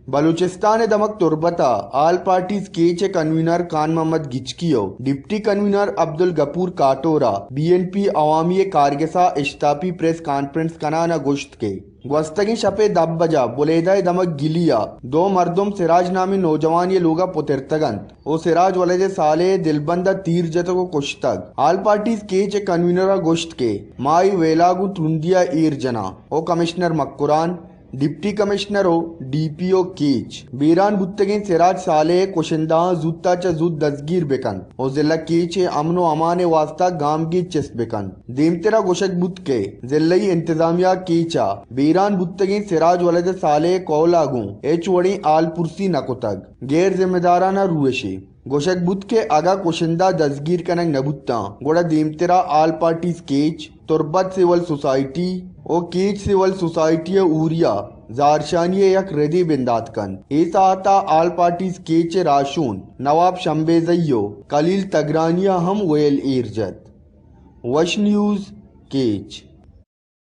बलूचिस्तान दमक तुर्बता all party के कन्वीनर खान मोहम्मद गिचकियो डिप्टी कन्वीनर अब्दुल गफूर काटोरा BNP अवामी कारगसा इश्तापी प्रेस कॉन्फ्रेंस कनाना गोश्त के वस्तगी शपे दब बजा बुलेदा दमक गिलिया दो मर्दुम सिराज नामी नौजवान ये लोगा पुतिरतगन ओ सिराज वलेदे साले दिलबंदा तीर जत को कुश्तग आल पार्टी के कन्वीनर गोश्त के माई वेलागु तुंदिया ईर जना ओ कमिश्नर मक्कुरान डिप्टी कमिश्नरो DPO कीच बीरान बुत्तगिन सिराज साले कुशिंदा जुत्ता च जुद दसगीर बेकन ओ जिला कीच अमनो अमाने वास्ता गाम की चिस्त बेकन दीमतेरा गोशक बुत के जिल्लई इंतजामिया कीचा बीरान बुत्तगिन सिराज वलद साले कौलागू एचवड़ी आल पुरसी नकुतग गैर जिम्मेदाराना रुएशी गोशक बुत के आगा कुशिंदा दसगीर कनक नबुत्ता गोड़ा दीमतेरा आल party sketch Turbat civil society ओ कीच सिविल सोसाइटी उरिया जारशानी यक रेदी बिंदातकन ऐसा आता आल पार्टी स्केच राशून नवाब शंबेजयो कलील तगरानिया हम वेल ईरजत वश न्यूज केच।